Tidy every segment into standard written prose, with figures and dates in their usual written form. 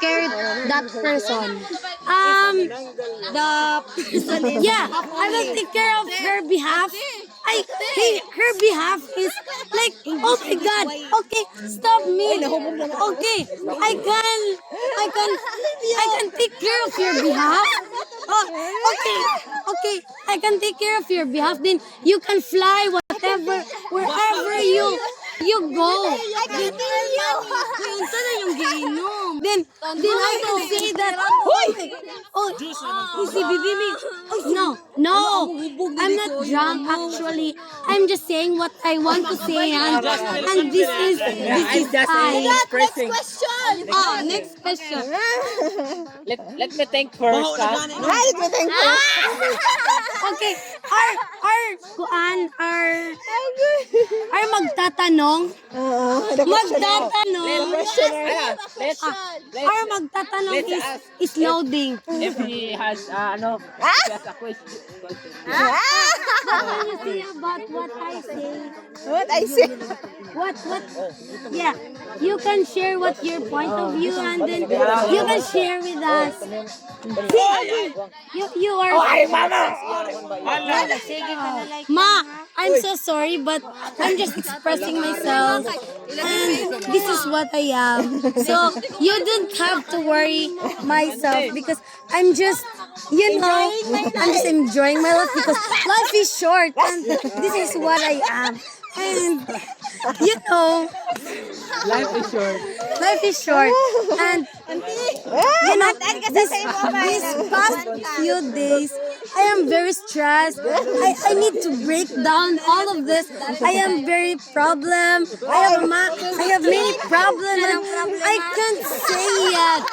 care that person. The person is I will take care of her behalf. Her behalf is like, oh my God, okay, stop me. Okay, I can take care of your behalf. Oh, okay, I can take care of your behalf. Then you can fly wherever you go. Then I can say that. No, I'm not drunk actually. I'm just saying what I want to say, and this is I. Next question. Next question. Let me think first. Okay, are magtatanong. Are magtatanong is loading. If he has a question. What can you say about what I say? What I say? What? Yeah, you can share what your point of view, and then you can share with us. You are. Ay, mama! Ma, I'm so sorry, but I'm just expressing myself, and this is what I am. So you don't have to worry myself because I'm just, I'm just enjoying my life because life is short, and this is what I am. And Life is short. life is short, and this past few days I am very stressed. I need to break down all of this. I am very I have many problems and I can't say yet.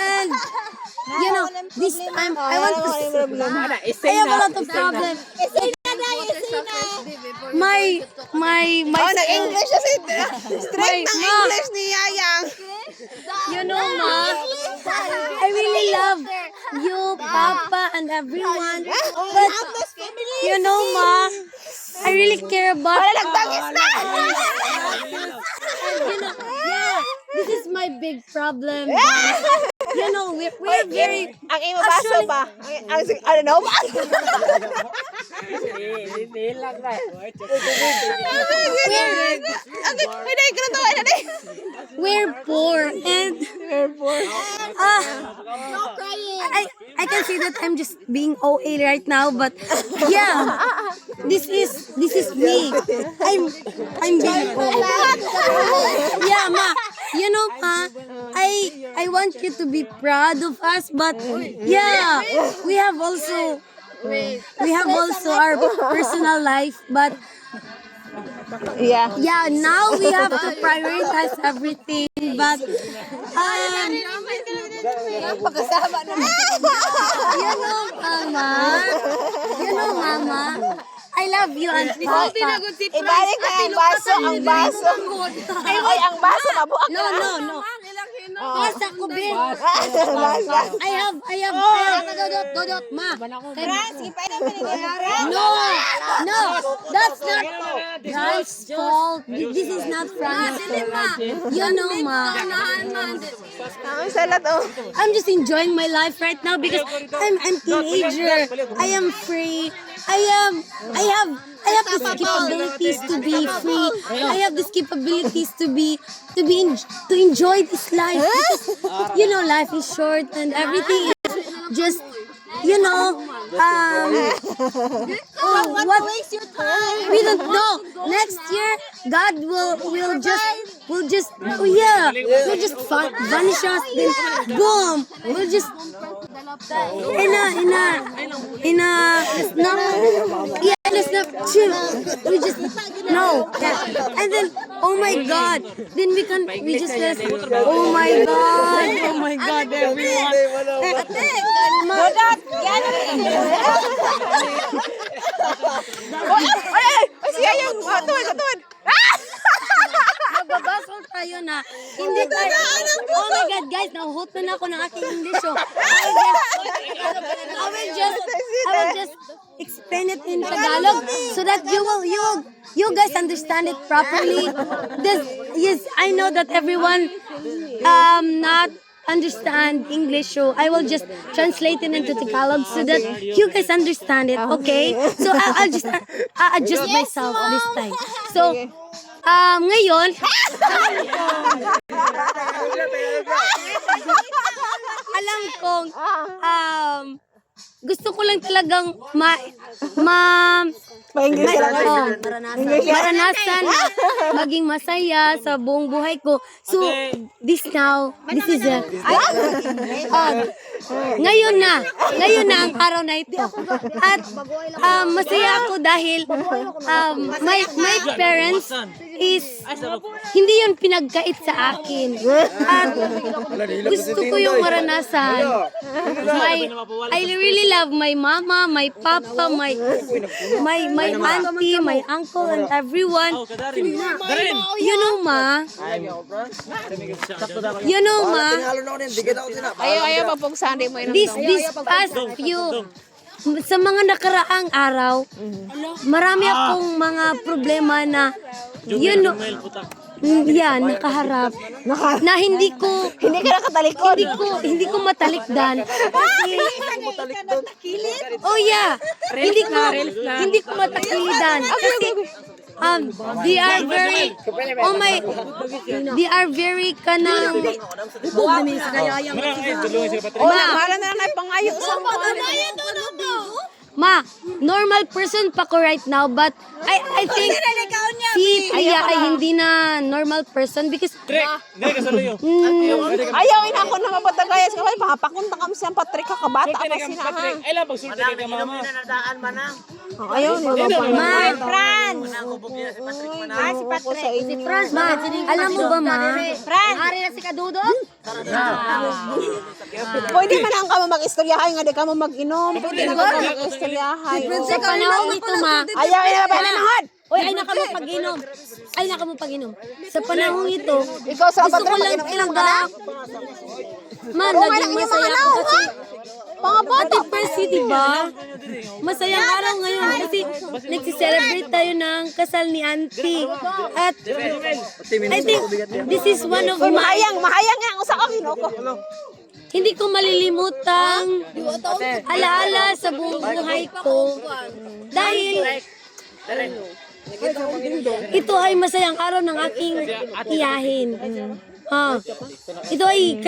And this time I want to I have a lot of problems. My English kasi. Straight ng English ni Yayang. Ma, I really love you, Papa, and everyone. But, Ma, I really care about this is my big problem. We're very... Ang imo baso ba? Ano na ba? Hindi lang na. We're poor and I can say that I'm just being OA right now, but yeah, this is me. I'm being OA. Yeah, Ma. Ma, I want you to be proud of us, but yeah, we have also our personal life, but Yeah. now we have to prioritize everything, but Pagkasama na. Mama, I love you and Papa. Ibalik na ang baso. Ay, ang baso mabuak na. No. Basta ko, Ben. I have, Dodot, Ma. No, that's not Frank's fault. This is not Frank's fault. Ma. Ang salat oh. I'm just enjoying my life right now because I'm teenager. I am free. I have these capabilities to be free. I have these capabilities to enjoy this life. Because, life is short and everything is just, what waste your time? We don't know. Next year, God will just vanish us. Then boom, we'll just let's not chill. We just and then oh my God, then we just oh my God, everyone. Siya yung tuwid. Magbabasol tayo na. Hindi tayo. Oh my God, guys, nahuhot na ako ng aking English. I will just explain it in Tagalog so that you guys understand it properly. Yes, I know that everyone not understand English, so I will just translate it into Tagalog so that you guys understand it, okay? So I'll just adjust myself this time. So, ngayon, alam kong, gusto ko lang talagang maranasan na maging masaya sa buong buhay ko. So, this is it. Ngayon na ang araw na ito. At masaya ako dahil my parents is hindi yun pinagkait sa akin. At gusto ko yung maranasan. I really love my mama, my papa, my auntie, my uncle, and everyone. You know, ma. Ayaw mapugsahan mo yun. This past few, sa mga nakaraang araw, marami akong mga problema na, nakaharap. Na hindi ko nakatalikod. Hindi ko matalikdan. Kasi, hindi ko matakilidan. Kasi, they are very kanang Wala na lang pangayo sa Ma, normal person pa ko right now, but I think si Priya ay hindi na normal person because ayaw ina ko na mapatagayas ka. Papakunta kami siyang Patrick kabata pa sinahan. Ay lang, pagsulti ka mama. Ayaw ni Ma, Franz. Si Patrick. Si Franz. Ma, alam mo ba, ma? Franz. Ari na si Kadudong? Pwede man ang kamo mag-istoryahay nga di kamo mag-inom. Pwede na kamo mag-istoryahay. Sa panahon ito, ma. Ayaw ina ba na nahod? Oy, ay naka mo pag-inom. Sa panahong ito, Ikaw sa gusto ko Patrick lang mag-inom ka na? Man, naging masaya ako kasi Pangabata. Ate Percy, diba? Masayang araw ngayon kasi nagsiselebrate tayo ng kasal ni Auntie. At I think this is one of my... Mahayang nga ang usa ka minoko. Hindi ko malilimutang alaala sa buong buhay ko. Dahil ito ay masayang araw ng aking iyahin. Ito ay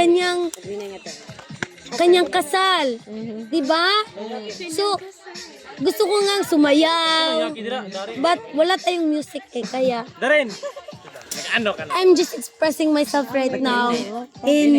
kanyang kasal. Diba? So, gusto ko ngang sumayaw. But wala tayong music kaya Darin. Ano ka na? I'm just expressing myself right now in